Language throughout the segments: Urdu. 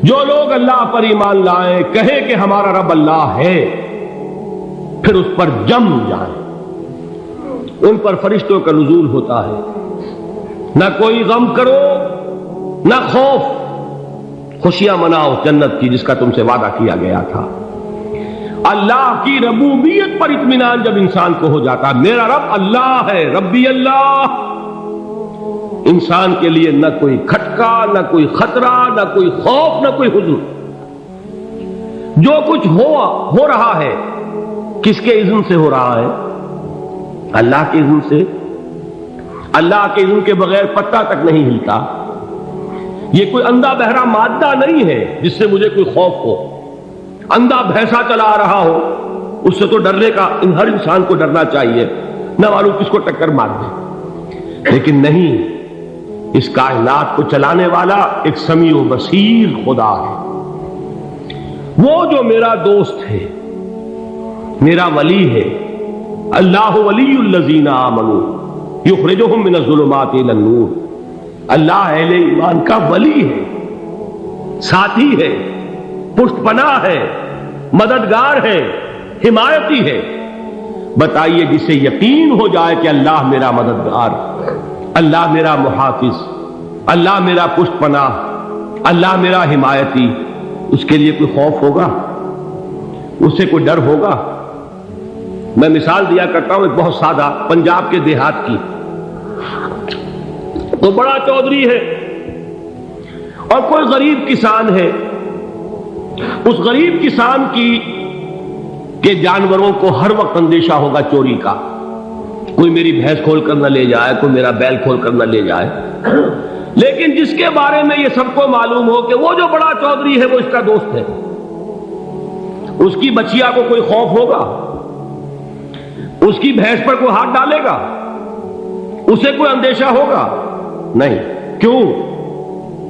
جو لوگ اللہ پر ایمان لائیں، کہیں کہ ہمارا رب اللہ ہے، پھر اس پر جم جائیں، ان پر فرشتوں کا نزول ہوتا ہے، نہ کوئی غم کرو نہ خوف، خوشیاں مناؤ جنت کی جس کا تم سے وعدہ کیا گیا تھا۔ اللہ کی ربوبیت پر اطمینان جب انسان کو ہو جاتا، میرا رب اللہ ہے، ربی اللہ، انسان کے لیے نہ کوئی کھٹکا، نہ کوئی خطرہ، نہ کوئی خوف، نہ کوئی حزن۔ جو کچھ ہو رہا ہے کس کے اذن سے ہو رہا ہے؟ اللہ کے اذن سے۔ اللہ کے اذن کے بغیر پتہ تک نہیں ہلتا۔ یہ کوئی اندھا بہرا مادہ نہیں ہے جس سے مجھے کوئی خوف ہو۔ اندھا بھینسا چلا آ رہا ہو اس سے تو ڈرنے کا ہر انسان کو ڈرنا چاہیے، نہ معلوم کس کو ٹکر مار دے، لیکن نہیں، اس کائنات کو چلانے والا ایک سمیع و بصیر خدا ہے۔ وہ جو میرا دوست ہے، میرا ولی ہے، اللہ ولی الذین آمنوا یخرجہم من الظلمات الی النور، اللہ اہل ایمان کا ولی ہے، ساتھی ہے، پشت پناہ ہے، مددگار ہے، حمایتی ہے۔ بتائیے جسے یقین ہو جائے کہ اللہ میرا مددگار، اللہ میرا محافظ، اللہ میرا پشت پناہ، اللہ میرا حمایتی، اس کے لیے کوئی خوف ہوگا؟ اس سے کوئی ڈر ہوگا؟ میں مثال دیا کرتا ہوں ایک بہت سادہ، پنجاب کے دیہات کی۔ تو بڑا چودھری ہے اور کوئی غریب کسان ہے، اس غریب کسان کے جانوروں کو ہر وقت اندیشہ ہوگا چوری کا، کوئی میری بھینس کھول کر نہ لے جائے، کوئی میرا بیل کھول کر نہ لے جائے۔ لیکن جس کے بارے میں یہ سب کو معلوم ہو کہ وہ جو بڑا چودھری ہے وہ اس کا دوست ہے، اس کی بچیا کو کوئی خوف ہوگا؟ اس کی بھینس پر کوئی ہاتھ ڈالے گا؟ اسے کوئی اندیشہ ہوگا؟ نہیں۔ کیوں؟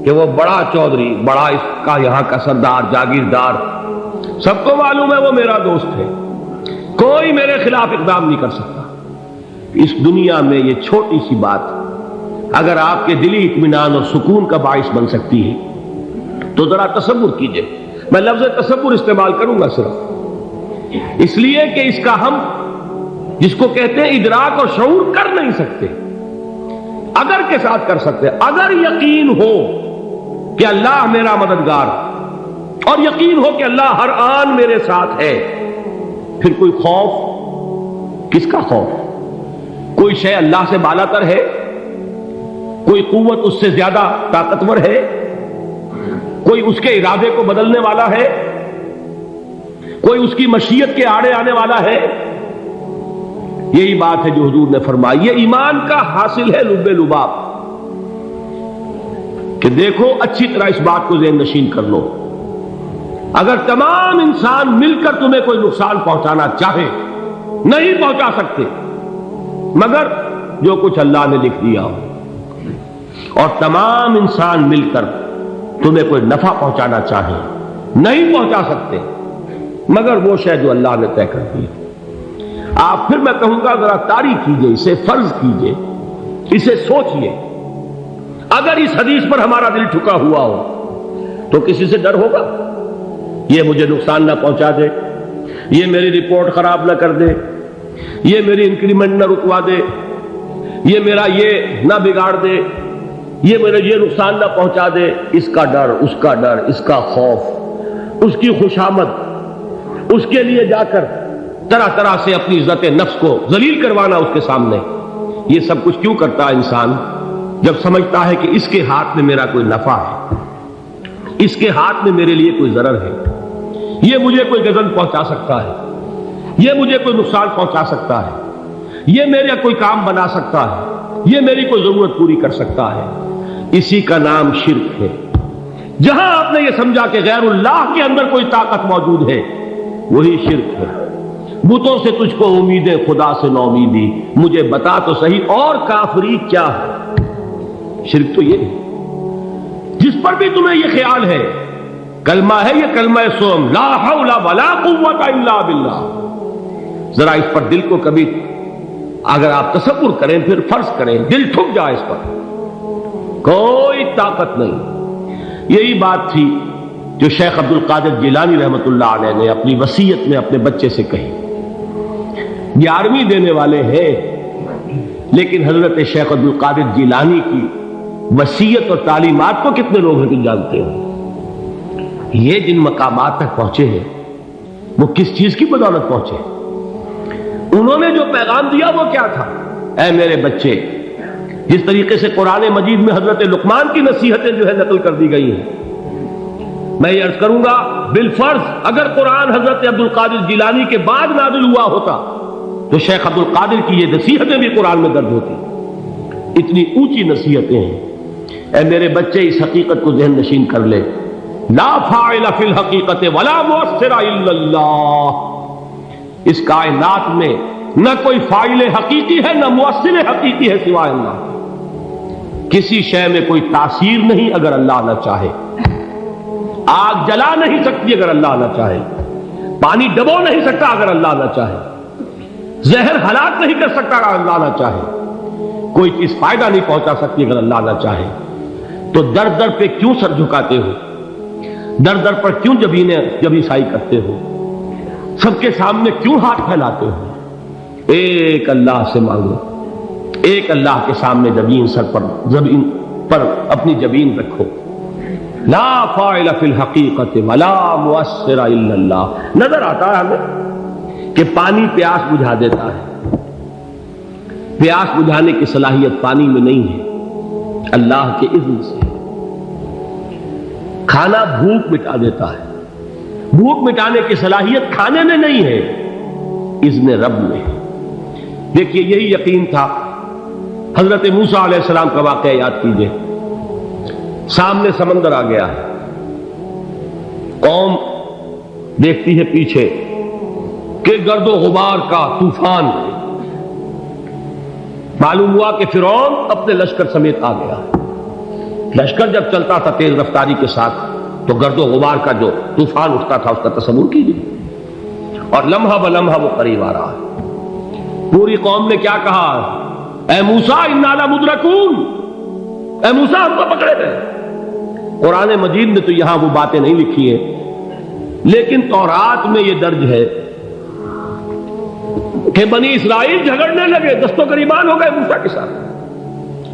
کہ وہ بڑا چودھری، بڑا اس کا یہاں کا سردار، جاگیردار، سب کو معلوم ہے وہ میرا دوست ہے، کوئی میرے خلاف اقدام نہیں کر سکتا۔ اس دنیا میں یہ چھوٹی سی بات اگر آپ کے دلی اطمینان اور سکون کا باعث بن سکتی ہے تو ذرا تصور کیجئے۔ میں لفظ تصور استعمال کروں گا صرف اس لیے کہ اس کا ہم جس کو کہتے ہیں ادراک اور شعور کر نہیں سکتے، اگر کے ساتھ کر سکتے۔ اگر یقین ہو کہ اللہ میرا مددگار اور یقین ہو کہ اللہ ہر آن میرے ساتھ ہے، پھر کوئی خوف، کس کا خوف؟ کوئی شے اللہ سے بالا تر ہے؟ کوئی قوت اس سے زیادہ طاقتور ہے؟ کوئی اس کے ارادے کو بدلنے والا ہے؟ کوئی اس کی مشیت کے آڑے آنے والا ہے؟ یہی بات ہے جو حضور نے فرمائی، یہ ایمان کا حاصل ہے لب لباب، کہ دیکھو اچھی طرح اس بات کو ذہن نشین کر لو، اگر تمام انسان مل کر تمہیں کوئی نقصان پہنچانا چاہے نہیں پہنچا سکتے، مگر جو کچھ اللہ نے لکھ دیا ہو، اور تمام انسان مل کر تمہیں کوئی نفع پہنچانا چاہے نہیں پہنچا سکتے، مگر وہ شے جو اللہ نے طے کر دی۔ آپ پھر میں کہوں گا ذرا طاری کیجئے، اسے فرض کیجئے، اسے سوچئے، اگر اس حدیث پر ہمارا دل ٹھکا ہوا ہو تو کسی سے ڈر ہوگا؟ یہ مجھے نقصان نہ پہنچا دے، یہ میری رپورٹ خراب نہ کر دے، یہ میری انکریمنٹ نہ رکوا دے، یہ میرا یہ نہ بگاڑ دے، یہ میرا یہ نقصان نہ پہنچا دے، اس کا ڈر، اس کا ڈر، اس کا خوف، اس کی خوشامد، اس کے لیے جا کر طرح طرح سے اپنی عزت نفس کو ذلیل کروانا اس کے سامنے۔ یہ سب کچھ کیوں کرتا ہے انسان؟ جب سمجھتا ہے کہ اس کے ہاتھ میں میرا کوئی نفع ہے، اس کے ہاتھ میں میرے لیے کوئی ضرر ہے، یہ مجھے کوئی غضب پہنچا سکتا ہے، یہ مجھے کوئی نقصان پہنچا سکتا ہے، یہ میرا کوئی کام بنا سکتا ہے، یہ میری کوئی ضرورت پوری کر سکتا ہے، اسی کا نام شرک ہے۔ جہاں آپ نے یہ سمجھا کہ غیر اللہ کے اندر کوئی طاقت موجود ہے، وہی شرک ہے۔ بتوں سے تجھ کو امید ہے، خدا سے نو امیدی، مجھے بتا تو صحیح اور کافری کیا ہے؟ شرک تو یہ ہے جس پر بھی تمہیں یہ خیال ہے، کلمہ ہے یہ کلمہ سوم، لا حول ولا قوت الا باللہ، ذرا اس پر دل کو کبھی اگر آپ تصور کریں، پھر فرض کریں، دل ٹھک جائے اس پر، کوئی طاقت نہیں۔ یہی بات تھی جو شیخ عبد القادر جیلانی رحمۃ اللہ علیہ نے اپنی وصیت میں اپنے بچے سے کہی. 11ویں دینے والے ہیں، لیکن حضرت شیخ عبد القادر جیلانی کی وصیت اور تعلیمات کو کتنے لوگ ہیں تم جانتے ہو؟ یہ جن مقامات تک پہنچے ہیں وہ کس چیز کی بدولت پہنچے؟ انہوں نے جو پیغام دیا وہ کیا تھا؟ اے میرے بچے، جس طریقے سے قرآن مجید میں حضرت لقمان کی نصیحتیں جو ہے نقل کر دی گئی ہیں، میں یہ عرض کروں گا بالفرض اگر قرآن حضرت عبد القادر جیلانی کے بعد نازل ہوا ہوتا تو شیخ عبد القادر کی یہ نصیحتیں بھی قرآن میں درج ہوتی. اتنی اونچی نصیحتیں ہیں. اے میرے بچے، اس حقیقت کو ذہن نشین کر لے، لا فاعل فی الحقیقت ولا مؤثر الا اللہ. اس کائنات میں نہ کوئی فاعل حقیقی ہے نہ مؤثر حقیقی ہے سوائے اللہ. کسی شے میں کوئی تاثیر نہیں اگر اللہ نہ چاہے. آگ جلا نہیں سکتی اگر اللہ نہ چاہے. پانی ڈبو نہیں سکتا اگر اللہ نہ چاہے. زہر ہلاک نہیں کر سکتا اگر اللہ نہ چاہے. کوئی چیز فائدہ نہیں پہنچا سکتی اگر اللہ نہ چاہے. تو در در پہ کیوں سر جھکاتے ہو؟ در در پر کیوں جبیں سائی کرتے ہو؟ سب کے سامنے کیوں ہاتھ پھیلاتے ہو؟ ایک اللہ سے مانگو، ایک اللہ کے سامنے زمین پر اپنی جبین رکھو. لا فاعل فی الحقیقت ولا مؤثر الا اللہ. نظر آتا ہے ہمیں کہ پانی پیاس بجھا دیتا ہے. پیاس بجھانے کی صلاحیت پانی میں نہیں ہے، اللہ کے اذن سے. کھانا بھوک مٹا دیتا ہے. بھوک مٹانے کی صلاحیت کھانے میں نہیں ہے، اذن رب میں. دیکھیے یہی یقین تھا. حضرت موسیٰ علیہ السلام کا واقعہ یاد کیجئے. سامنے سمندر آ گیا ہے، قوم دیکھتی ہے پیچھے کہ گرد و غبار کا طوفان. معلوم ہوا کہ فرعون اپنے لشکر سمیت آ گیا. لشکر جب چلتا تھا تیز رفتاری کے ساتھ تو گرد و غبار کا جو طوفان اٹھتا تھا اس کا تصور کیجیے. اور لمحہ بلمحہ وہ قریب آ رہا ہے. پوری قوم نے کیا کہا؟ اے موسیٰ انا لمدرکون، اے موسیٰ ہم کو پکڑے گئے. قرآن مجید میں تو یہاں وہ باتیں نہیں لکھی ہیں، لیکن تورات میں یہ درج ہے کہ بنی اسرائیل جھگڑنے لگے، دست و گریبان ہو گئے موسیٰ کے ساتھ.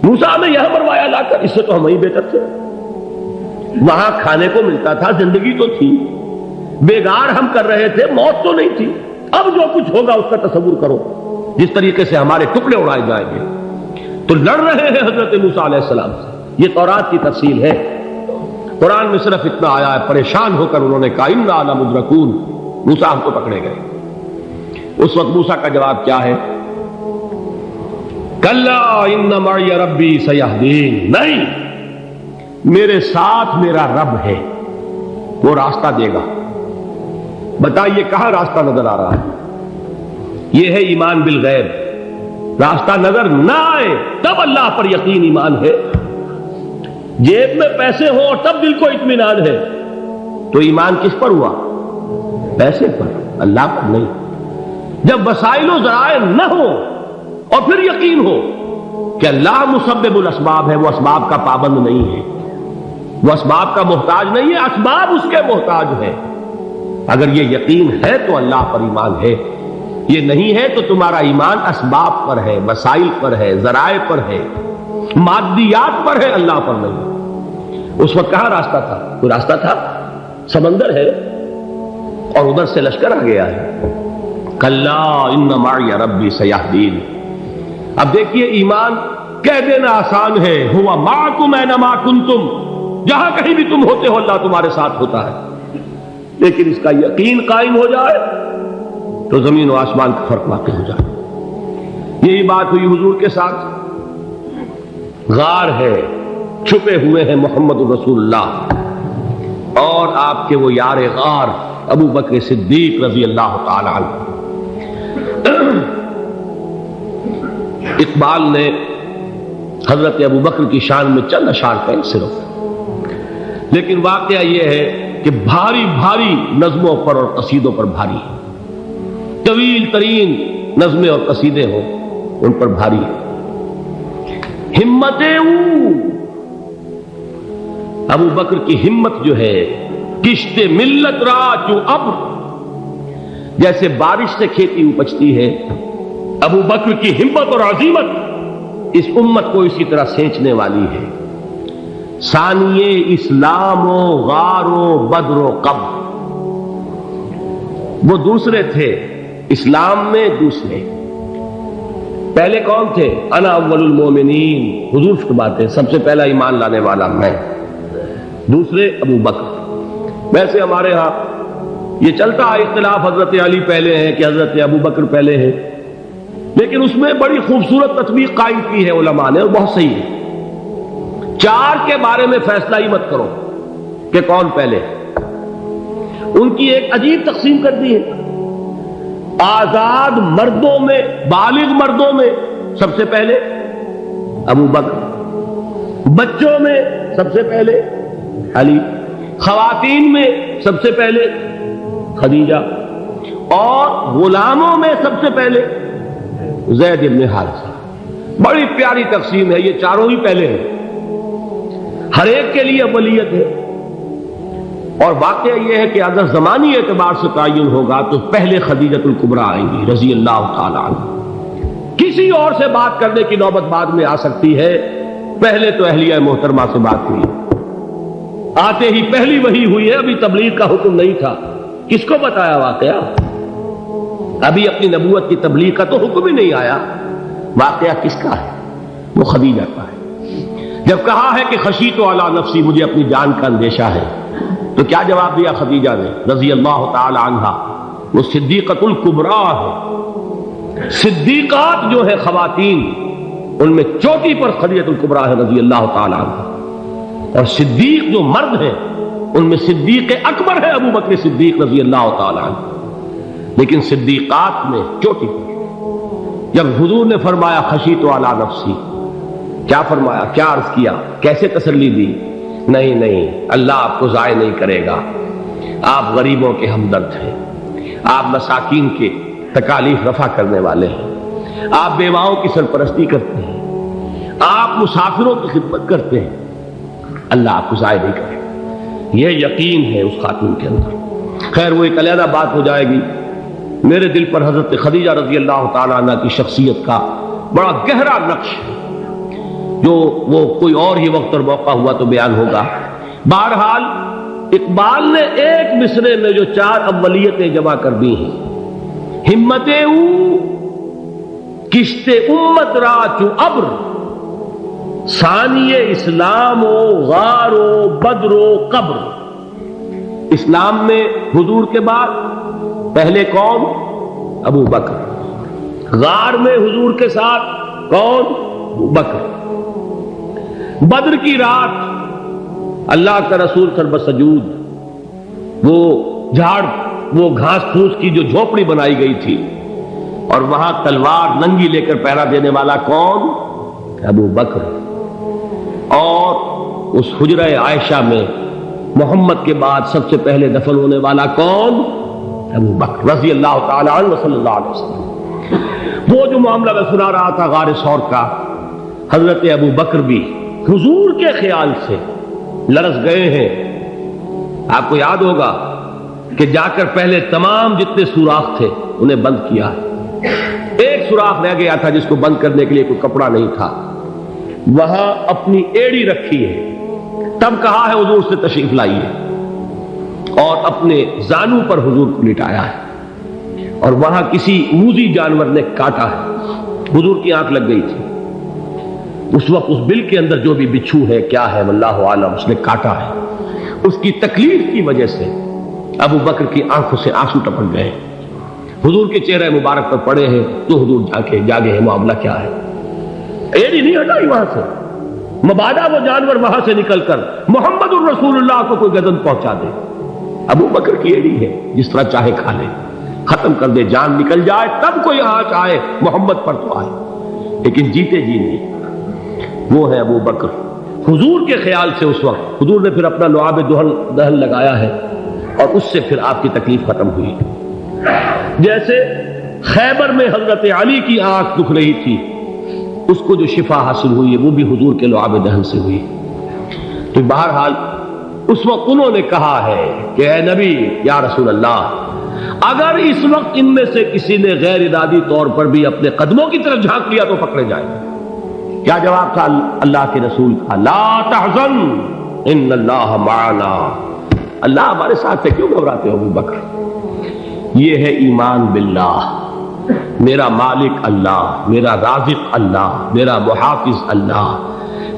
موسیٰ نے یہاں مروایا لا کر، اس سے تو ہم ہی بہتر تھے. وہاں کھانے کو ملتا تھا، زندگی تو تھی، بیگار ہم کر رہے تھے، موت تو نہیں تھی. اب جو کچھ ہوگا اس کا تصور کرو، جس طریقے سے ہمارے ٹکڑے اڑائے جائیں گے. تو لڑ رہے ہیں حضرت موسیٰ علیہ السلام سے. یہ تورات کی تفصیل ہے. قرآن میں صرف اتنا آیا ہے، پریشان ہو کر انہوں نے کہا انا لمدرکون، موسیٰ ہم کو پکڑے گئے. اس وقت موسیٰ کا جواب کیا ہے؟ کلا ان معی ربی سیہدین. نہیں، میرے ساتھ میرا رب ہے، وہ راستہ دے گا. بتائیے کہاں راستہ نظر آ رہا ہے؟ یہ ہے ایمان بالغیب. راستہ نظر نہ آئے تب اللہ پر یقین ایمان ہے. جیب میں پیسے ہوں اور تب دل کو اطمینان ہے تو ایمان کس پر ہوا؟ پیسے پر، اللہ پر نہیں. جب وسائل و ذرائع نہ ہو اور پھر یقین ہو کہ اللہ مسبب الاسباب ہے، وہ اسباب کا پابند نہیں ہے، وہ اسباب کا محتاج نہیں ہے، اسباب اس کے محتاج ہے. اگر یہ یقین ہے تو اللہ پر ایمان ہے. یہ نہیں ہے تو تمہارا ایمان اسباب پر ہے، وسائل پر ہے، ذرائع پر ہے، مادیات پر ہے، اللہ پر نہیں. اس وقت کہاں راستہ تھا؟ کوئی راستہ تھا؟ سمندر ہے اور ادھر سے لشکر آ گیا ہے. کلا ان معی ربی سیہدین. اب دیکھیے ایمان کہہ دینا آسان ہے، ہوا معکم اینما کنتم، جہاں کہیں بھی تم ہوتے ہو اللہ تمہارے ساتھ ہوتا ہے. لیکن اس کا یقین قائم ہو جائے تو زمین و آسمان کا فرق واقع ہو جائے. یہی بات ہوئی حضور کے ساتھ. غار ہے، چھپے ہوئے ہیں محمد رسول اللہ اور آپ کے وہ یار غار ابو بکر صدیق رضی اللہ تعالی عنہ. اقبال نے حضرت ابو بکر کی شان میں چند اشعار کہیں صرف، لیکن واقعہ یہ ہے کہ بھاری بھاری نظموں پر اور قصیدوں پر بھاری ہے. طویل ترین نظمیں اور قصیدے ہوں ان پر بھاری ہے. ہمتیں ابو بکر کی ہمت جو ہے کشت ملت را چو ابر، جیسے بارش سے کھیتی اپجتی ہے، ابو بکر کی ہمت اور عزیمت اس امت کو اسی طرح سینچنے والی ہے۔ ثانیے اسلام و غار و بدر و قبر، وہ دوسرے تھے اسلام میں، دوسرے پہلے کون تھے؟ انا اول المومنین، حضور فرماتے ہیں سب سے پہلا ایمان لانے والا میں، دوسرے ابو بکر۔ ویسے ہمارے ہاں یہ چلتا ہے اختلاف، حضرت علی پہلے ہیں کہ حضرت ابو بکر پہلے ہیں، لیکن اس میں بڑی خوبصورت تطبیق قائم کی ہے علماء نے، اور بہت صحیح ہے۔ چار کے بارے میں فیصلہ ہی مت کرو کہ کون پہلے، ان کی ایک عجیب تقسیم کر دی ہے۔ آزاد مردوں میں، بالغ مردوں میں سب سے پہلے ابو بکر، بچوں میں سب سے پہلے علی، خواتین میں سب سے پہلے خدیجہ، اور غلاموں میں سب سے پہلے زید بن حارثہ۔ بڑی پیاری تقسیم ہے، یہ چاروں ہی پہلے ہیں، ہر ایک کے لیے اولیت ہے۔ اور واقعہ یہ ہے کہ اگر زمانی اعتبار سے تعین ہوگا تو پہلے خدیجۃ الکبریٰ آئیں گی رضی اللہ تعالی عنہ، کسی اور سے بات کرنے کی نوبت بعد میں آ سکتی ہے، پہلے تو اہلیہ محترمہ سے بات ہوئی، آتے ہی پہلی وحی ہوئی ہے، ابھی تبلیغ کا حکم نہیں تھا۔ کس کو بتایا واقعہ؟ ابھی اپنی نبوت کی تبلیغ کا تو حکم ہی نہیں آیا، واقعہ کس کا ہے؟ وہ خدیجہ کا ہے۔ جب کہا ہے کہ خشیت علی نفسی، مجھے اپنی جان کا اندیشہ ہے، تو کیا جواب دیا خدیجہ نے رضی اللہ تعالی عنہا؟ وہ صدیقۃ الکبریٰ ہے، صدیقات جو ہے خواتین ان میں چوٹی پر خدیجۃ الکبریٰ ہے رضی اللہ تعالی عنہا، اور صدیق جو مرد ہیں ان میں صدیق اکبر ہے ابو بکر صدیق رضی اللہ تعالی عنہ، لیکن صدیقات میں چوٹی پر۔ جب حضور نے فرمایا خشیت علی نفسی، کیا فرمایا، کیا عرض کیا، کیسے تسلی دی؟ نہیں نہیں، اللہ آپ کو ضائع نہیں کرے گا، آپ غریبوں کے ہمدرد ہیں، آپ مساکین کے تکالیف رفع کرنے والے ہیں، آپ بیواؤں کی سرپرستی کرتے ہیں، آپ مسافروں کی خدمت کرتے ہیں، اللہ آپ کو ضائع نہیں کرے گا۔ یہ یقین ہے اس خاتون کے اندر۔ خیر وہ ایک علیحدہ بات ہو جائے گی۔ میرے دل پر حضرت خدیجہ رضی اللہ تعالیٰ عنہ کی شخصیت کا بڑا گہرا نقش ہے، جو وہ کوئی اور ہی وقت اور موقع ہوا تو بیان ہوگا۔ بہرحال اقبال نے ایک مصرے میں جو چار اولیتیں جمع کر دی ہیں، ہمت او کشت امت را چو ابر، ثانی اسلام و غار و بدر و قبر۔ اسلام میں حضور کے بعد پہلے کون؟ ابو بکر۔ غار میں حضور کے ساتھ کون؟ ابو بکر۔ بدر کی رات اللہ کا رسول سر بسجود، وہ جھاڑ، وہ گھاس پھوس کی جو جھوپڑی بنائی گئی تھی، اور وہاں تلوار ننگی لے کر پہرا دینے والا کون؟ ابو بکر۔ اور اس حجرہ عائشہ میں محمد کے بعد سب سے پہلے دفن ہونے والا کون؟ ابو بکر رضی اللہ تعالی عنہ صلی اللہ علیہ وسلم۔ وہ جو معاملہ میں سنا رہا تھا غار ثور کا، حضرت ابو بکر بھی حضور کے خیال سے لرز گئے ہیں۔ آپ کو یاد ہوگا کہ جا کر پہلے تمام جتنے سوراخ تھے انہیں بند کیا ہے، ایک سوراخ رہ گیا تھا جس کو بند کرنے کے لیے کوئی کپڑا نہیں تھا، وہاں اپنی ایڑی رکھی ہے، تب کہا ہے حضور سے تشریف لائیے، اور اپنے زانو پر حضور کو لٹایا ہے، اور وہاں کسی موذی جانور نے کاٹا ہے، حضور کی آنکھ لگ گئی تھی، اس وقت اس بل کے اندر جو بھی بچھو ہے کیا ہے واللہ عالم، اس نے کاٹا ہے، اس کی تکلیف کی وجہ سے ابو بکر کی آنکھوں سے آنسو ٹپک گئے، حضور کے چہرے مبارک پر پڑے ہیں، تو حضور جاگے ہیں، معاملہ کیا ہے؟ ایڑی نہیں ہٹائی وہاں سے، مبادا وہ جانور وہاں سے نکل کر محمد الرسول اللہ کو کوئی گزن پہنچا دے، ابو بکر کی ایڑی ہے، جس طرح چاہے کھا لے، ختم کر دے، جان نکل جائے تب کوئی آنچ آئے، محمد پر تو آئے، لیکن جیتے جی نہیں۔ وہ ہے ابو بکر حضور کے خیال سے۔ اس وقت حضور نے پھر اپنا لعاب دہن لگایا ہے، اور اس سے پھر آپ کی تکلیف ختم ہوئی۔ جیسے خیبر میں حضرت علی کی آنکھ دکھ رہی تھی، اس کو جو شفا حاصل ہوئی ہے وہ بھی حضور کے لعاب دہن سے ہوئی۔ تو بہرحال اس وقت انہوں نے کہا ہے کہ اے نبی یا رسول اللہ، اگر اس وقت ان میں سے کسی نے غیر ارادی طور پر بھی اپنے قدموں کی طرف جھانک لیا تو پکڑے جائیں۔ کیا جواب تھا اللہ کے رسول کا؟ لا تحزن ان اللہ معنا، اللہ ہمارے ساتھ ہے، کیوں گھبراتے ہو ابو بکر؟ یہ ہے ایمان باللہ، میرا مالک اللہ، میرا رازق اللہ، میرا محافظ اللہ،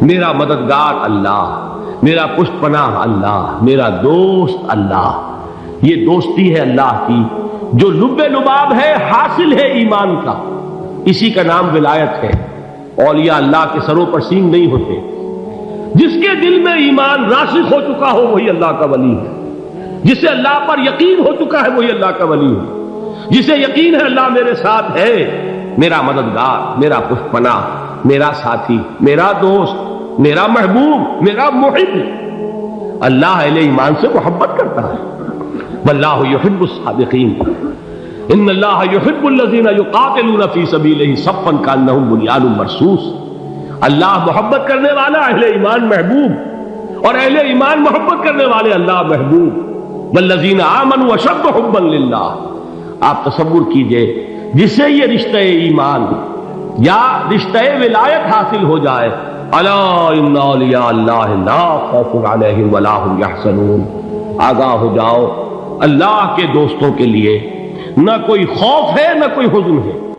میرا مددگار اللہ، میرا پشت پناہ اللہ، میرا دوست اللہ۔ یہ دوستی ہے اللہ کی جو لب لباب ہے، حاصل ہے ایمان کا، اسی کا نام ولایت ہے۔ اولیاء اللہ کے سروں پر سینگ نہیں ہوتے، جس کے دل میں ایمان راسخ ہو چکا ہو وہی اللہ کا ولی ہے، جسے اللہ پر یقین ہو چکا ہے وہی اللہ کا ولی ہے، جسے یقین ہے اللہ میرے ساتھ ہے، میرا مددگار، میرا پشت پناہ، میرا ساتھی، میرا دوست، میرا محبوب، میرا محب۔ اللہ اہل ایمان سے محبت کرتا ہے۔ واللہ یحب الصادقین، ان اللہ یحب الذین یقاتلون فی سبیلہ صفا کانہم بنیان مرصوص۔ اللہ محبت کرنے والا، اہل ایمان محبوب، اور اہل ایمان محبت کرنے والے اللہ محبوب۔ والذین آمنوا اشد حبا للہ۔ آپ تصور کیجئے جسے یہ رشتہ ایمان یا رشتہ ولایت حاصل ہو جائے، الا ان اولیاء اللہ لا خوف علیہم ولا هم یحزنون، آگاہ ہو جاؤ، اللہ کے دوستوں کے لیے نہ کوئی خوف ہے نہ کوئی حزن ہے۔